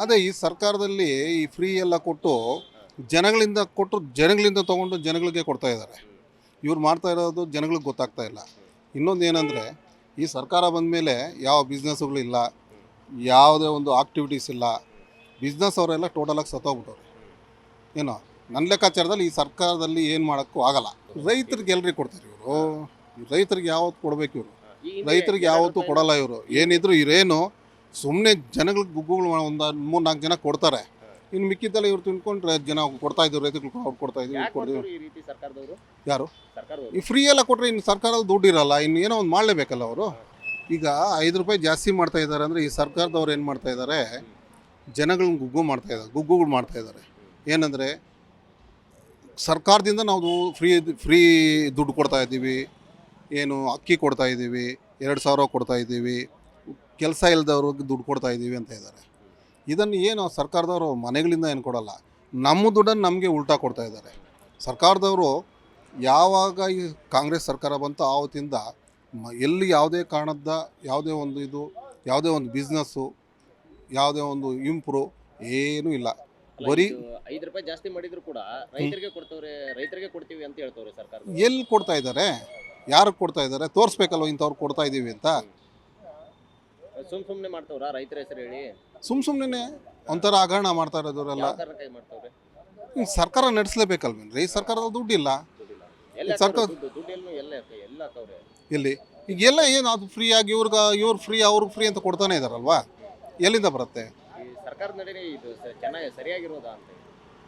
ಅದೇ ಈ ಸರ್ಕಾರದಲ್ಲಿ ಈ ಫ್ರೀ ಎಲ್ಲ ಕೊಟ್ಟು ಜನಗಳಿಂದ ತೊಗೊಂಡು ಜನಗಳಿಗೆ ಕೊಡ್ತಾ ಇದ್ದಾರೆ. ಇವ್ರು ಮಾಡ್ತಾ ಇರೋದು ಜನಗಳಿಗೆ ಗೊತ್ತಾಗ್ತಾ ಇಲ್ಲ. ಇನ್ನೊಂದು ಏನಂದರೆ, ಈ ಸರ್ಕಾರ ಬಂದ ಮೇಲೆ ಯಾವ ಬಿಸ್ನೆಸ್ಸುಗಳಿಲ್ಲ, ಯಾವುದೇ ಒಂದು ಆಕ್ಟಿವಿಟೀಸ್ ಇಲ್ಲ. ಬಿಸ್ನೆಸ್ ಅವರೆಲ್ಲ ಟೋಟಲಾಗಿ ಸತ್ತೋಗ್ಬಿಟ್ಟವ್ರೆ. ಏನೋ ನನ್ನ ಲೆಕ್ಕಾಚಾರದಲ್ಲಿ ಈ ಸರ್ಕಾರದಲ್ಲಿ ಏನು ಮಾಡೋಕ್ಕೂ ಆಗಲ್ಲ. ರೈತರಿಗೆ ಎಲ್ರಿಗೆ ಕೊಡ್ತಾರೆ ಇವರು? ರೈತರಿಗೆ ಯಾವತ್ತು ಕೊಡಬೇಕು ಇವರು? ರೈತರಿಗೆ ಯಾವತ್ತೂ ಕೊಡಲ್ಲ ಇವರು. ಏನಿದ್ರು ಇವರೇನು ಸುಮ್ಮನೆ ಜನಗಳಿಗೆ ಗುಗ್ಗುಗಳು ಒಂದು 3-4 ಜನ ಕೊಡ್ತಾರೆ. ಇನ್ನು ಮಿಕ್ಕಿದ್ದೆಲ್ಲ ಇವ್ರು ತಿನ್ಕೊಂಡ್ರೆ ಜನ ಕೊಡ್ತಾ ಇದ್ರು, ರೈತರಿಗೆ ಅವ್ರು ಕೊಡ್ತಾ ಇದ್ವಿ, ಯಾರು ಈ ಫ್ರೀ ಎಲ್ಲ ಕೊಟ್ಟರೆ ಇನ್ನು ಸರ್ಕಾರದಲ್ಲಿ ದುಡ್ಡು ಇರಲ್ಲ, ಇನ್ನು ಏನೋ ಒಂದು ಮಾಡಲೇಬೇಕಲ್ಲ ಅವರು. ಈಗ 5 ರೂಪಾಯಿ ಜಾಸ್ತಿ ಮಾಡ್ತಾ ಇದ್ದಾರೆ ಅಂದರೆ ಈ ಸರ್ಕಾರದವ್ರು ಏನು ಮಾಡ್ತಾ ಇದ್ದಾರೆ, ಜನಗಳನ್ನ ಗುಗ್ಗುಗಳು ಮಾಡ್ತಾ ಇದ್ದಾರೆ. ಏನಂದರೆ, ಸರ್ಕಾರದಿಂದ ನಾವು ಫ್ರೀ ದುಡ್ಡು ಕೊಡ್ತಾ ಇದ್ದೀವಿ, ಏನು ಅಕ್ಕಿ ಕೊಡ್ತಾ ಇದ್ದೀವಿ, 2,000 ಕೊಡ್ತಾ ಇದ್ದೀವಿ, ಕೆಲಸ ಇಲ್ಲದವ್ರಿಗೆ ದುಡ್ಡು ಕೊಡ್ತಾ ಇದ್ದೀವಿ ಅಂತ ಇದ್ದಾರೆ. ಇದನ್ನು ಏನು ಸರ್ಕಾರದವರು ಮನೆಗಳಿಂದ ಏನು ಕೊಡಲ್ಲ, ನಮ್ಮ ದುಡ್ಡನ್ನು ನಮಗೆ ಉಲ್ಟಾ ಕೊಡ್ತಾ ಇದ್ದಾರೆ. ಸರ್ಕಾರದವರು ಯಾವಾಗ ಈ ಕಾಂಗ್ರೆಸ್ ಸರ್ಕಾರ ಬಂತು ಆವತ್ತಿಂದ ಎಲ್ಲಿ ಯಾವುದೇ ಕಾರಣದ ಯಾವುದೇ ಒಂದು ಬಿಸ್ನೆಸ್ಸು, ಯಾವುದೇ ಒಂದು ಇಂಪ್ರೂವ್ ಏನೂ ಇಲ್ಲ. ಬರೀ 5 ರೂಪಾಯಿ ಜಾಸ್ತಿ ಮಾಡಿದ್ರು ಕೂಡ ರೈತರಿಗೆ ಕೊಡ್ತೀವಿ ಅಂತ ಹೇಳ್ತವ್ರೆ ಸರ್ಕಾರ. ಎಲ್ಲಿ ಕೊಡ್ತಾ ಇದ್ದಾರೆ, ಯಾರಿಗೆ ಕೊಡ್ತಾ ಇದ್ದಾರೆ? ತೋರಿಸ್ಬೇಕಲ್ವ ಇಂಥವ್ರು ಕೊಡ್ತಾ ಇದ್ದೀವಿ ಅಂತ. ಸುಮ್ಮನೆ ಮಾಡ್ತವ್ರ ರೈತರ ಹೆಸರು ಹೇಳಿ? ಸುಮ್ಮನೆ ಒಂಥರ ಹಗರಣ ಮಾಡ್ತಾ ಇರೋದವರೆಲ್ಲ. ಈ ಸರ್ಕಾರ ನಡೆಸಲೇಬೇಕಲ್ವೇನ್ರಿ? ಈ ಸರ್ಕಾರದ ದುಡ್ಡಿಲ್ಲ. ಎಲ್ಲಿ ಈಗ ಎಲ್ಲ ಏನು ಅದು ಫ್ರೀ ಆಗಿ ಇವ್ರು ಫ್ರೀ ಅವ್ರಿಗೆ ಫ್ರೀ ಅಂತ ಕೊಡ್ತಾನೆ ಇದ್ದಾರಲ್ವಾ, ಎಲ್ಲಿಂದ ಬರುತ್ತೆ?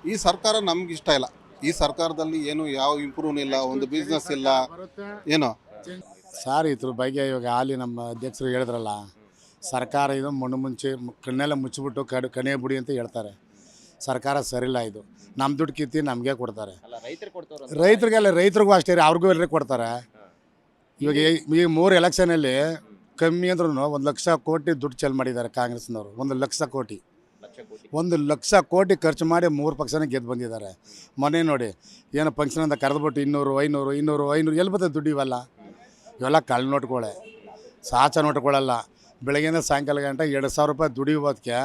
ಈ ಸರ್ಕಾರ ನಮ್ಗೆ ಇಷ್ಟ ಇಲ್ಲ. ಈ ಸರ್ಕಾರದಲ್ಲಿ ಏನು ಯಾವ ಇಂಪ್ರೂವ್ ಇಲ್ಲ, ಒಂದು ಬಿಸ್ನೆಸ್ ಇಲ್ಲ, ಏನೋ ಸಾರ್ ಇದ್ರ ಬಗ್ಗೆ ಇವಾಗ ಹಾಲಿ ನಮ್ಮ ಅಧ್ಯಕ್ಷರು ಹೇಳಿದ್ರಲ್ಲ, ಸರ್ಕಾರ ಇದು ಮುಂಚೆ ಕಣ್ಣೆಲ್ಲ ಮುಚ್ಚಿಬಿಟ್ಟು ಕಣೆ ಬಿಡಿ ಅಂತ ಹೇಳ್ತಾರೆ. ಸರ್ಕಾರ ಸರಿಲ್ಲ. ಇದು ನಮ್ಮ ದುಡ್ಡು ಕಿತ್ತಿ ನಮಗೆ ಕೊಡ್ತಾರೆ. ರೈತರಿಗೂ ಅಷ್ಟೇ ರೀ, ಅವ್ರಿಗೂ ಎಲ್ಲರಿಗೂ ಕೊಡ್ತಾರೆ. ಇವಾಗ ಈ 3 ಎಲೆಕ್ಷನಲ್ಲಿ ಕಮ್ಮಿ ಅಂದ್ರೂ 1 ಲಕ್ಷ ಕೋಟಿ ದುಡ್ಡು ಚೆಲ್ ಮಾಡಿದ್ದಾರೆ ಕಾಂಗ್ರೆಸ್ನವರು. 1 ಲಕ್ಷ ಕೋಟಿ 1 ಲಕ್ಷ ಕೋಟಿ ಖರ್ಚು ಮಾಡಿ 3 ಪಕ್ಷನ ಗೆದ್ದು ಬಂದಿದ್ದಾರೆ. ಮೊನ್ನೆ ನೋಡಿ ಏನೋ ಫಂಕ್ಷನ್ ಅಂತ ಕರೆದ್ಬಿಟ್ಟು 200 ಎಲ್ಲಿ ಬರ್ತದೆ ದುಡ್ಡು? ಇವೆಲ್ಲ ಕಳ್ಳ ನೋಟ್ಗಳೇ, ಸಾಚ ನೋಟ್ಗಳಲ್ಲ. ಬೆಳಗ್ಗೆಯಿಂದ ಸಾಯಂಕಾಲ ಗಂಟೆ 2,000 ರೂಪಾಯಿ ದುಡಿಯೋದಕ್ಕೆ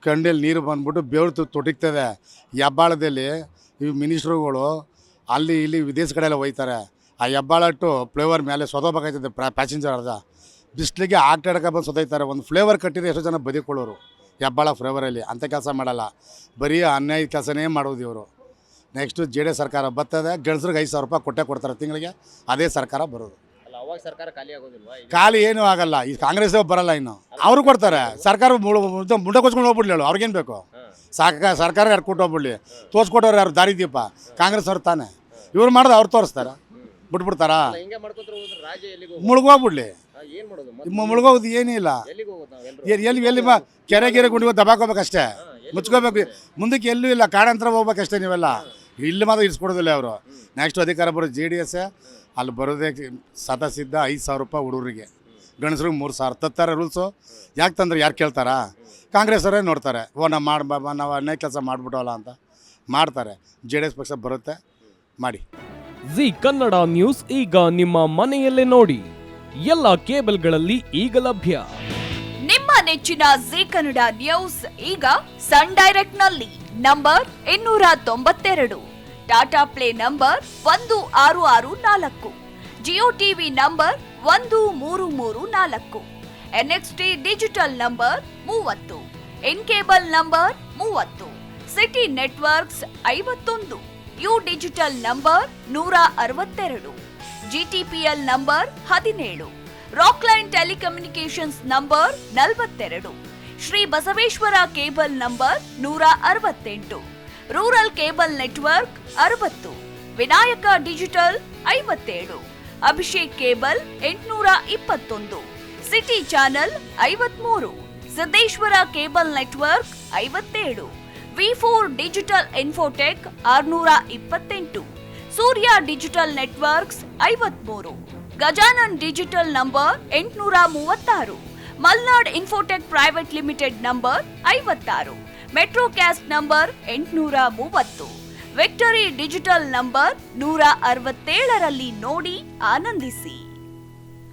ಕಂಡಲ್ಲಿ ನೀರು ಬಂದ್ಬಿಟ್ಟು ಬೆವ್ರು ತೊಟಿಗ್ತದೆ. ಹೆಬ್ಬಾಳದಲ್ಲಿ ಈ ಮಿನಿಸ್ಟ್ರುಗಳು ಅಲ್ಲಿ ಇಲ್ಲಿ ವಿದೇಶ ಕಡೆ ಎಲ್ಲ ಹೋಯ್ತಾರೆ. ಆ ಹೆಬ್ಬಾಳಟ್ಟು ಫ್ಲೇವರ್ ಮೇಲೆ ಸೊದೋಬೇಕಾಯ್ತದೆ ಪ್ಯಾಸೆಂಜರ್ ಅರ್ಧ ಬಿಸ್ಲಿಗೆ ಆಟಾಡಕ್ಕೆ ಬಂದು ಸೊದೈತಾರೆ. ಒಂದು ಫ್ಲೇವರ್ ಕಟ್ಟಿದ್ರೆ ಎಷ್ಟೋ ಜನ ಬದುಕೊಳ್ಳೋರು ಹೆಬ್ಬಾಳ ಫ್ಲೇವರಲ್ಲಿ. ಅಂಥ ಕೆಲಸ ಮಾಡಲ್ಲ, ಬರೀ ಅನ್ಯಾಯ ಕೆಲಸನೇ ಮಾಡೋದು ಇವರು. ನೆಕ್ಸ್ಟು JD ಸರ್ಕಾರ ಬರ್ತದೆ, ಗಂಡಸ್ರಿಗೆ 5,000 ರೂಪಾಯಿ ಕೊಡ್ತಾರೆ ತಿಂಗಳಿಗೆ. ಅದೇ ಸರ್ಕಾರ ಬರೋದು. ಖಾಲಿ ಏನೂ ಆಗಲ್ಲ. ಈ ಕಾಂಗ್ರೆಸ್ ಬರಲ್ಲ, ಇನ್ನು ಅವರು ಕೊಡ್ತಾರೆ. ಸರ್ಕಾರ ಮುಂಡೆ ಕೊಚ್ಕೊಂಡು ಹೋಗ್ಬಿಡ್ಲಿ ಹೇಳು, ಅವ್ರಿಗೇನು ಬೇಕು? ಸರ್ಕಾರ ಯಾರು ಕೊಟ್ಟು ಹೋಗ್ಬಿಡ್ಲಿ, ತೋರಿಸ್ಕೊಟ್ಟವ್ರು ಯಾರು? ದಾರಿ ದೀಪ ಕಾಂಗ್ರೆಸ್ ಅವ್ರು ತಾನೆ. ಇವ್ರು ಮಾಡೋದು ಅವ್ರು ತೋರಿಸ್ತಾರ, ಬಿಟ್ಬಿಡ್ತಾರ? ಮುಳುಗೋಗ್ಬಿಡ್ಲಿ. ಮುಳುಗೋದು ಏನಿಲ್ಲ. ಎಲ್ಲಿ ಕೆರೆ ಗುಂಡಿಗೆ ದಬಾಕೋಬೇಕಷ್ಟೇ, ಮುಚ್ಕೋಬೇಕು. ಮುಂದಕ್ಕೆ ಎಲ್ಲೂ ಇಲ್ಲ, ಕಾಡಂತರ ಹೋಗ್ಬೇಕಷ್ಟೇ. ನೀವೆಲ್ಲ ಇಲ್ಲಿ ಮಾತ್ರ ಇರಿಸ್ಕೊಡೋದಿಲ್ಲ ಅವರು. ನೆಕ್ಸ್ಟ್ ಅಧಿಕಾರ ಬರೋದು JDS. ಅಲ್ಲಿ ಬರೋದೇ ಸದಸಿದ್ಧ 5,000 ರೂಪಾಯಿ ಹುಡುಗರಿಗೆ, ಗಂಡಸ್ರಿಗೆ 3,000 ತತ್ತಾರೆ ರೂಲ್ಸು. ಯಾಕೆ ತಂದ್ರೆ ಯಾರು ಕೇಳ್ತಾರಾ? ಕಾಂಗ್ರೆಸ್ ಅವರೇ ನೋಡ್ತಾರೆ, ನಾವು ಅನ್ಯಾಯ ಕೆಲಸ ಮಾಡಿಬಿಟ್ಟವಲ್ಲ ಅಂತ ಮಾಡ್ತಾರೆ. JDS ಪಕ್ಷ ಬರುತ್ತೆ, ಮಾಡಿ. ಜಿ ಕನ್ನಡ ನ್ಯೂಸ್ ಈಗ ನಿಮ್ಮ ಮನೆಯಲ್ಲೇ ನೋಡಿ. ಎಲ್ಲ ಕೇಬಲ್ಗಳಲ್ಲಿ ಈಗ ಲಭ್ಯ. ನಿಮ್ಮ ನೆಚ್ಚಿನ ಜಿ ಕನ್ನಡ ನ್ಯೂಸ್ ಈಗ ಸನ್ ಡೈರೆಕ್ಟ್ ನಲ್ಲಿ number 292, Tata play number 1664, Jio TV number 1334, NXT digital number 30, in cable number 30, city networks 51, U digital number 162, GTPL number 17, Rockline telecommunications number 42, Shri Basaveshwara cable number 168, rural cable network 60, Vinayaka digital 57, Abhishek cable 821, city channel 53, Siddeshwara cable network 57, V4 digital Infotech 628, Surya digital networks 53, Gajanan digital number 836, Malnad infotech private limited number 56, metro cast number 830, victory digital number 167ರಲ್ಲಿ ನೋಡಿ ಆನಂದಿಸಿ.